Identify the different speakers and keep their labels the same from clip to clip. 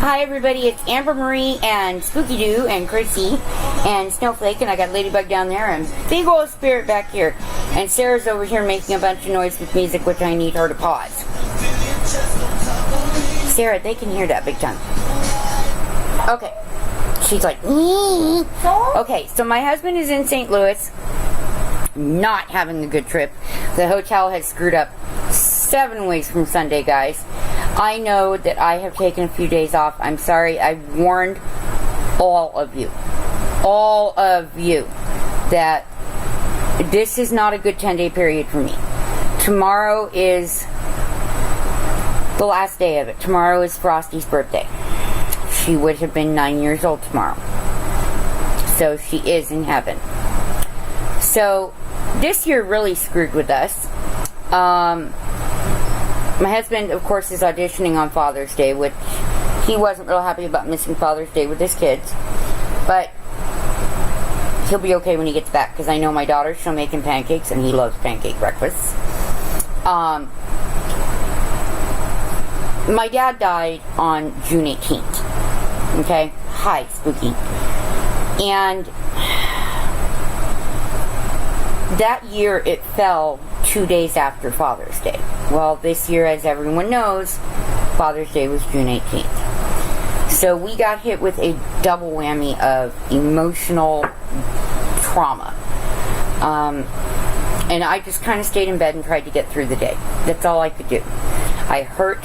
Speaker 1: Hi everybody, it's Amber Marie and Spooky Doo and Chrissy and Snowflake, and I got Ladybug down there and big old Spirit back here. And Sarah's over here making a bunch of noise with music, which I need her to pause. Sarah, they can hear that big time. Okay. She's like, nee. Okay, so my husband is in St. Louis, not having a good trip. The hotel has screwed up 7 weeks from Sunday, guys. I know that I have taken a few days off. I'm sorry. I warned all of you, that this is not a good 10-day period for me. Tomorrow is the last day of it. Tomorrow is Frosty's birthday. She would have been 9 years old tomorrow. So she is in heaven. So this year really screwed with us. My husband, of course, is auditioning on Father's Day, which he wasn't real happy about missing Father's Day with his kids. But he'll be okay when he gets back, because I know my daughter, she'll make him pancakes, and he loves pancake breakfasts. My dad died on June 18th. Okay? Hi, Spooky. And that year it fell 2 days after Father's Day. Well, this year, as everyone knows, Father's Day was June 18th. So we got hit with a double whammy of emotional trauma. And I just kind of stayed in bed and tried to get through the day. That's all I could do. I hurt.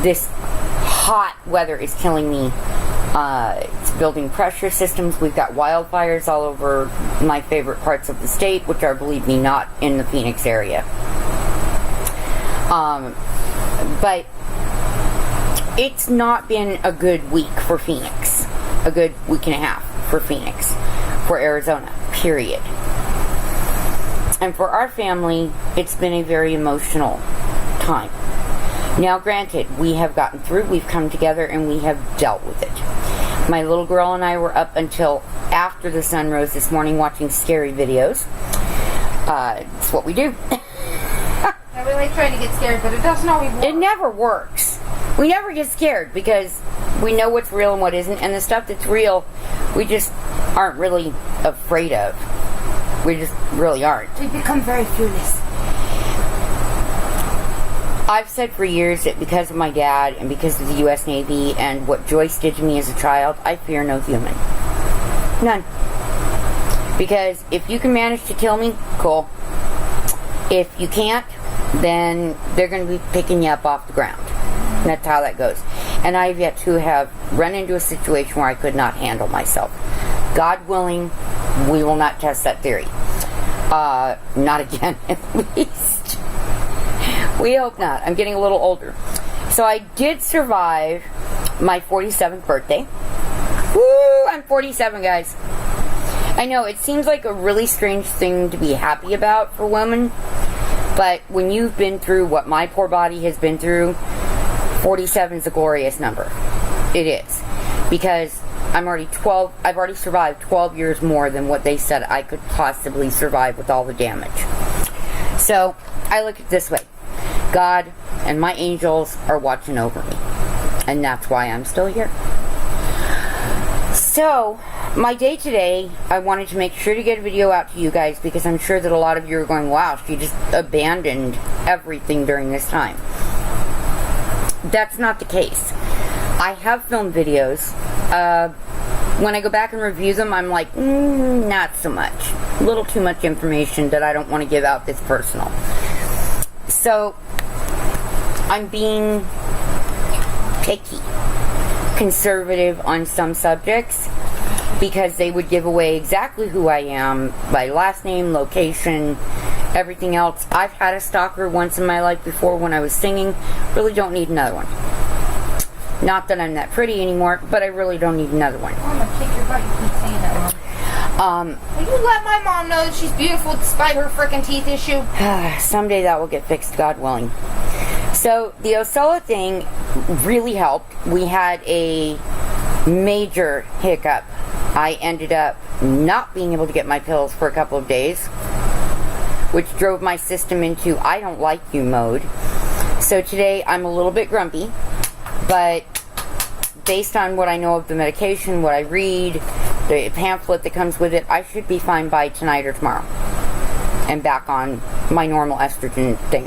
Speaker 1: This hot weather is killing me. It's building pressure systems. We've got wildfires all over my favorite parts of the state, which are, believe me, not in the Phoenix area. But it's not been a good week for Phoenix. A good week and a half for Phoenix. For Arizona, period. And for our family, it's been a very emotional time. Now, granted, we have gotten through, we've come together, and we have dealt with it. My little girl and I were up until after the sun rose this morning watching scary videos. It's what we do.
Speaker 2: I really try to get scared, but it doesn't always work.
Speaker 1: It never works. We never get scared because we know what's real and what isn't, and the stuff that's real, we just aren't really afraid of. We just really aren't.
Speaker 2: We become very fearless.
Speaker 1: I've said for years that because of my dad and because of the U.S. Navy and what Joyce did to me as a child, I fear no human. None. Because if you can manage to kill me, cool. If you can't, then they're going to be picking you up off the ground. And that's how that goes. And I've yet to have run into a situation where I could not handle myself. God willing, we will not test that theory. Not again, at least. We hope not. I'm getting a little older. So I did survive my 47th birthday. Woo! I'm 47, guys. I know, it seems like a really strange thing to be happy about for women. But when you've been through what my poor body has been through, 47 is a glorious number. It is. Because I've already survived 12 years more than what they said I could possibly survive with all the damage. So, I look at it this way. God and my angels are watching over me. And that's why I'm still here. So, my day today, I wanted to make sure to get a video out to you guys because I'm sure that a lot of you are going, wow, she just abandoned everything during this time. That's not the case. I have filmed videos. When I go back and review them, I'm like, not so much. A little too much information that I don't want to give out that's personal. So, I'm being picky, conservative on some subjects because they would give away exactly who I am, my last name, location, everything else. I've had a stalker once in my life before when I was singing. Really don't need another one. Not that I'm that pretty anymore, but I really don't need another one.
Speaker 2: I'm gonna kick your butt. You keep saying that wrong. Will you let my mom know that she's beautiful despite her frickin' teeth issue?
Speaker 1: Someday that will get fixed, God willing. So, the Osella thing really helped. We had a major hiccup. I ended up not being able to get my pills for a couple of days, which drove my system into I don't like you mode. So today I'm a little bit grumpy, but based on what I know of the medication, what I read, the pamphlet that comes with it, I should be fine by tonight or tomorrow. And back on my normal estrogen thing.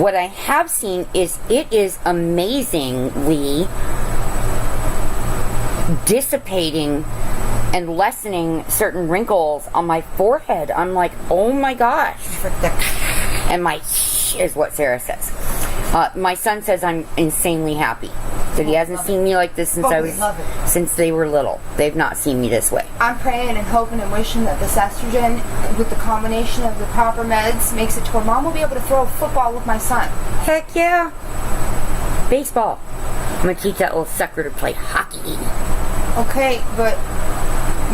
Speaker 1: What I have seen is it is amazingly dissipating and lessening certain wrinkles on my forehead. I'm like, oh my gosh. And my is what Sarah says. My son says I'm insanely happy. That he hasn't seen me like this since they were little. They've not seen me this way.
Speaker 2: I'm praying and hoping and wishing that this estrogen, with the combination of the proper meds, makes it to where Mom will be able to throw a football with my son.
Speaker 1: Heck yeah. Baseball. I'm going to teach that little sucker to play hockey.
Speaker 2: Okay, but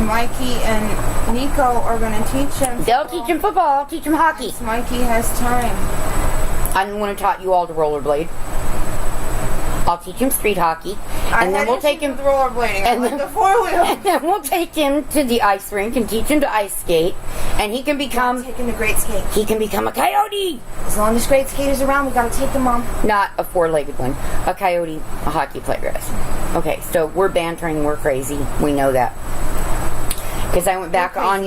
Speaker 2: Mikey and Nico are going to teach him.
Speaker 1: They'll teach him football. I'll teach him hockey.
Speaker 2: Yes, Mikey has time.
Speaker 1: I'm the one who taught you all to rollerblade. I'll teach him street hockey, and then we'll take him
Speaker 2: to rollerblading. And then the 4-wheel.
Speaker 1: And then we'll take him to the ice rink and teach him to ice skate, and he can become.
Speaker 2: Take him to great skate.
Speaker 1: He can become a coyote.
Speaker 2: As long as great skaters around, we gotta take them, Mom.
Speaker 1: Not a 4-legged one. A coyote, a hockey player is. Okay, so we're bantering. We're crazy. We know that. Because I went back on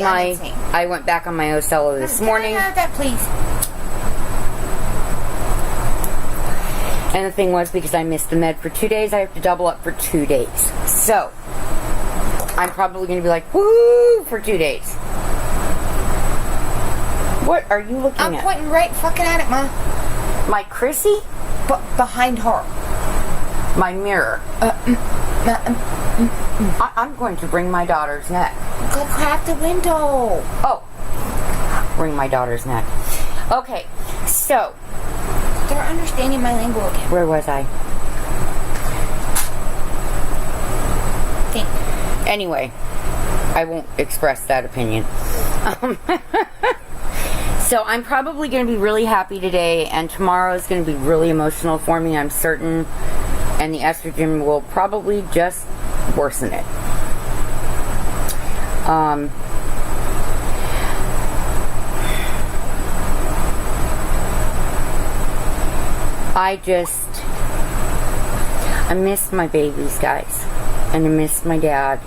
Speaker 1: my Ocello this morning.
Speaker 2: Can I have that, please?
Speaker 1: And the thing was, because I missed the med for 2 days, I have to double up for 2 days. So, I'm probably going to be like, woo, for 2 days. What are you looking at?
Speaker 2: I'm pointing right fucking at it, Ma.
Speaker 1: My Chrissy?
Speaker 2: Behind her.
Speaker 1: My mirror. I'm going to bring my daughter's neck.
Speaker 2: Go crack the window.
Speaker 1: Oh. Bring my daughter's neck. Okay, so...
Speaker 2: They're understanding my lingo again.
Speaker 1: Where was I? Anyway, I won't express that opinion. So I'm probably going to be really happy today, and tomorrow is going to be really emotional for me, I'm certain. And the estrogen will probably just worsen it. I miss my babies, guys. And I miss my dad.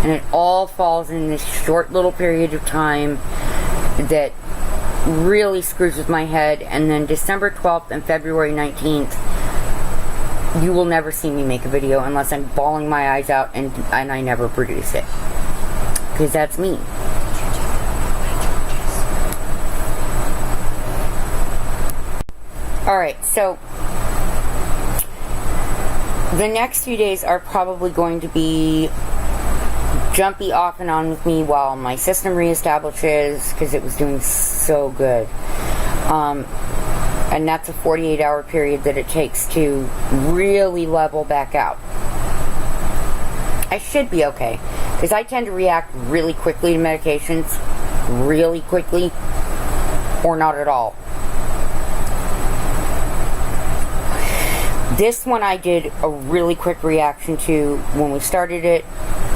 Speaker 1: And it all falls in this short little period of time that really screws with my head. And then December 12th and February 19th, you will never see me make a video unless I'm bawling my eyes out and I never produce it. Because that's me. Alright, so the next few days are probably going to be jumpy off and on with me while my system reestablishes, because it was doing so good. And that's a 48-hour period that it takes to really level back out. I should be okay, because I tend to react really quickly to medications, really quickly, or not at all. This one I did a really quick reaction to when we started it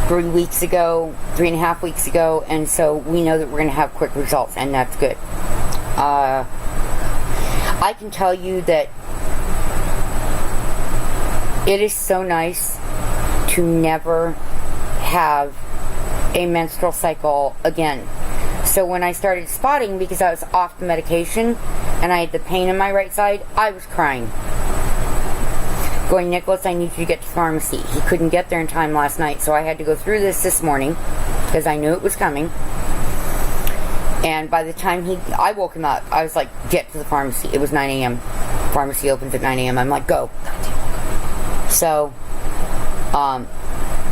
Speaker 1: 3 weeks ago, 3.5 weeks ago, and so we know that we're going to have quick results, and that's good. I can tell you that it is so nice to never have a menstrual cycle again. So when I started spotting, because I was off the medication and I had the pain in my right side, I was crying. Going, Nicholas, I need you to get to the pharmacy. He couldn't get there in time last night, so I had to go through this morning because I knew it was coming. And by the time I woke him up, I was like, get to the pharmacy. It was 9 a.m. Pharmacy opens at 9 a.m. I'm like, go. So,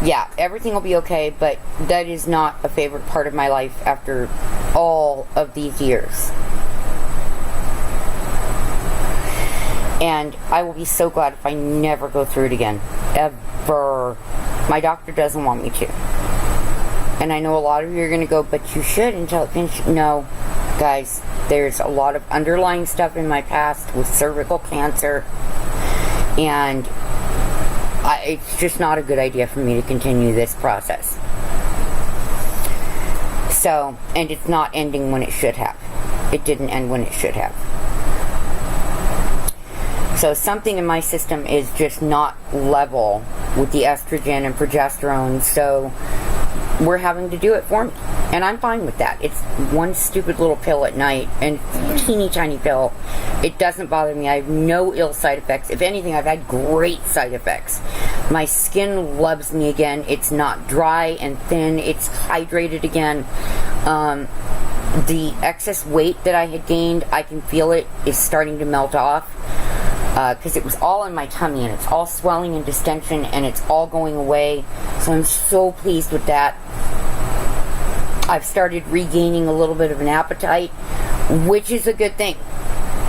Speaker 1: yeah, everything will be okay, but that is not a favorite part of my life after all of these years. And I will be so glad if I never go through it again. Ever. My doctor doesn't want me to. And I know a lot of you are going to go, but you should until it finishes. No, guys, there's a lot of underlying stuff in my past with cervical cancer. And it's just not a good idea for me to continue this process. So, and it's not ending when it should have. It didn't end when it should have. So something in my system is just not level with the estrogen and progesterone, so we're having to do it for me. And I'm fine with that. It's one stupid little pill at night, and teeny tiny pill. It doesn't bother me. I have no ill side effects. If anything, I've had great side effects. My skin loves me again. It's not dry and thin. It's hydrated again. The excess weight that I had gained, I can feel it is starting to melt off. Because it was all in my tummy, and it's all swelling and distension, and it's all going away. So I'm so pleased with that. I've started regaining a little bit of an appetite, which is a good thing,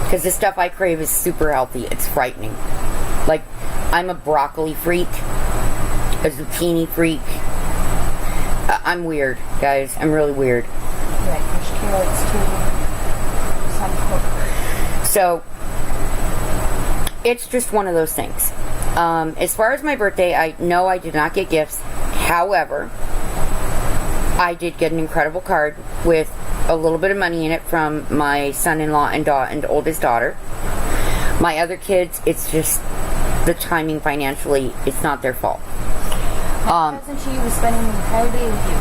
Speaker 1: because the stuff I crave is super healthy. It's frightening. Like, I'm a broccoli freak, a zucchini freak. I'm weird, guys. I'm really weird.
Speaker 2: Like fish carrots too. Some cook.
Speaker 1: So it's just one of those things. As far as my birthday, I know I did not get gifts. However, I did get an incredible card with a little bit of money in it from my son-in-law and oldest daughter. My other kids, it's just the timing financially. It's not their fault.
Speaker 2: My cousin to you was spending the entire day with you,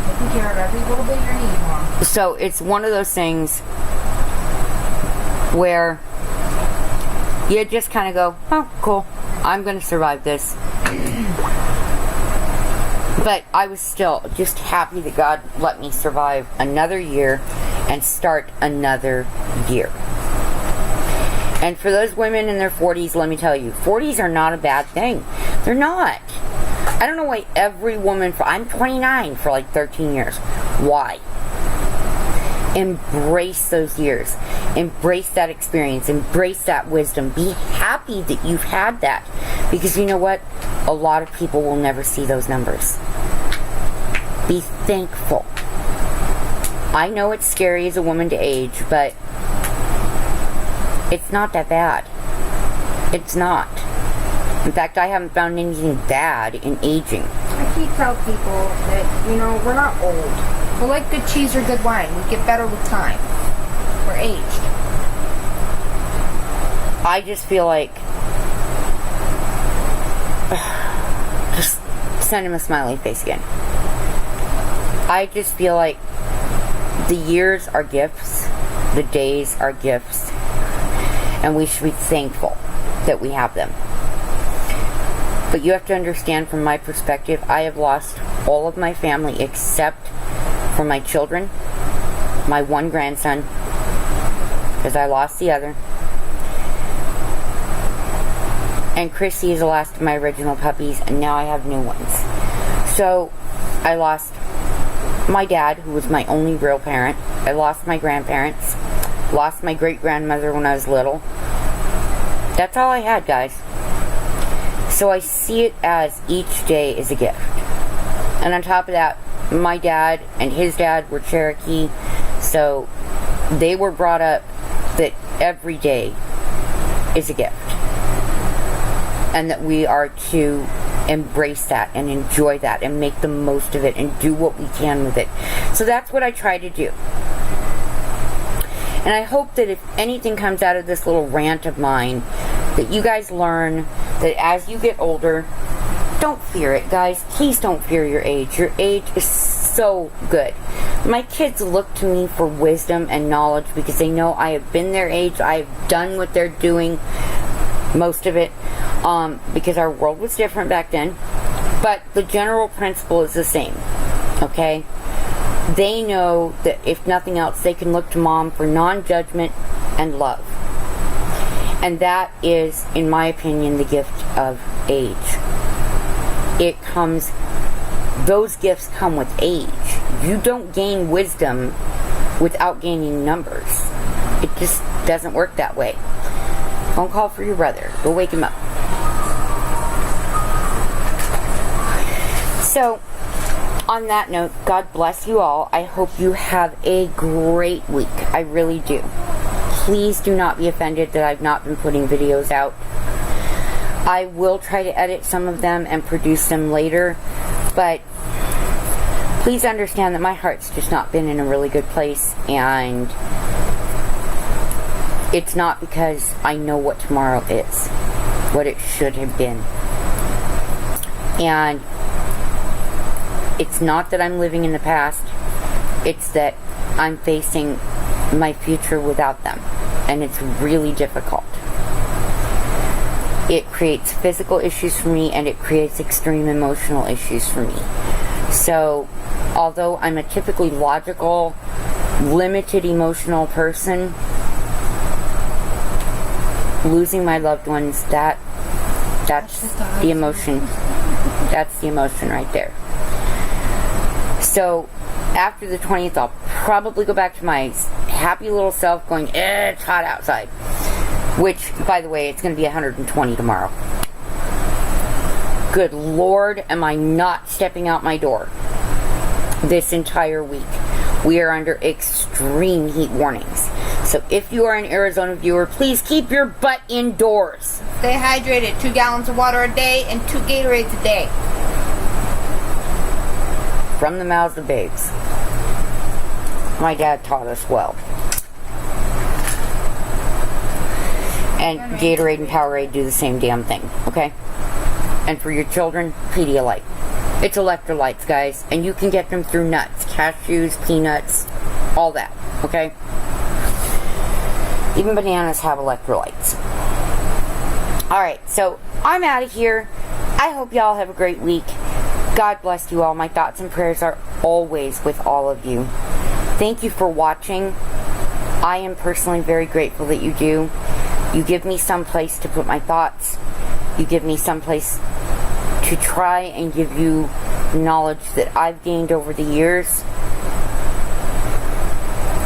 Speaker 2: taking care of every little bit of your need, Mom.
Speaker 1: So it's one of those things where you just kind of go, oh, cool, I'm going to survive this. But I was still just happy that God let me survive another year and start another year. And for those women in their 40s, let me tell you, 40s are not a bad thing. They're not. I don't know why every woman, I'm 29 for like 13 years. Why? Embrace those years. Embrace that experience. Embrace that wisdom. Be happy that you've had that. Because you know what? A lot of people will never see those numbers. Be thankful. I know it's scary as a woman to age, but it's not that bad. It's not. In fact, I haven't found anything bad in aging.
Speaker 2: I keep telling people that, we're not old. We're like good cheese or good wine. We get better with time. We're aged.
Speaker 1: I just feel like... just send him a smiley face again. I just feel like the years are gifts. The days are gifts. And we should be thankful that we have them. But you have to understand, from my perspective, I have lost all of my family except for my children, my one grandson, because I lost the other, and Chrissy is the last of my original puppies, and now I have new ones. So I lost my dad, who was my only real parent. I lost my grandparents, lost my great-grandmother when I was little. That's all I had, guys. So I see it as each day is a gift. And on top of that, my dad and his dad were Cherokee, so they were brought up that every day is a gift. And that we are to embrace that and enjoy that and make the most of it and do what we can with it. So that's what I try to do. And I hope that if anything comes out of this little rant of mine, that you guys learn that as you get older, don't fear it, guys. Please don't fear your age. Your age is so good. My kids look to me for wisdom and knowledge because they know I have been their age. I have done what they're doing, most of it, because our world was different back then. But the general principle is the same, okay? They know that if nothing else, they can look to Mom for non-judgment and love. And that is, in my opinion, the gift of age. It comes, those gifts come with age. You don't gain wisdom without gaining numbers. It just doesn't work that way. Phone call for your brother. Go wake him up. So, on that note, God bless you all. I hope you have a great week. I really do. Please do not be offended that I've not been putting videos out. I will try to edit some of them and produce them later, but please understand that my heart's just not been in a really good place, and it's not because I know what tomorrow is, what it should have been. And it's not that I'm living in the past, it's that I'm facing my future without them. And it's really difficult. It creates physical issues for me, and it creates extreme emotional issues for me. So, although I'm a typically logical, limited emotional person, losing my loved ones, that's the emotion. That's the emotion right there. So, after the 20th, I'll probably go back to my happy little self going, it's hot outside. Which, by the way, it's going to be 120 tomorrow. Good Lord, am I not stepping out my door this entire week. We are under extreme heat warnings. So if you are an Arizona viewer, please keep your butt indoors.
Speaker 2: Stay hydrated. 2 gallons of water a day and 2 Gatorades a day.
Speaker 1: From the mouths of babes. My dad taught us well. And Gatorade and Powerade do the same damn thing, okay? And for your children, Pedialyte. It's electrolytes, guys, and you can get them through nuts, cashews, peanuts, all that, okay? Even bananas have electrolytes. Alright, so I'm out of here. I hope y'all have a great week. God bless you all. My thoughts and prayers are always with all of you. Thank you for watching. I am personally very grateful that you do. You give me some place to put my thoughts. You give me some place to try and give you knowledge that I've gained over the years.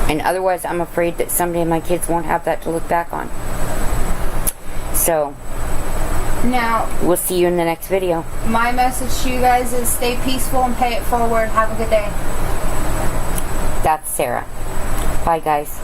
Speaker 1: And otherwise, I'm afraid that someday my kids won't have that to look back on. So,
Speaker 2: now,
Speaker 1: we'll see you in the next video.
Speaker 2: My message to you guys is stay peaceful and pay it forward. Have a good day.
Speaker 1: That's Sarah. Bye, guys.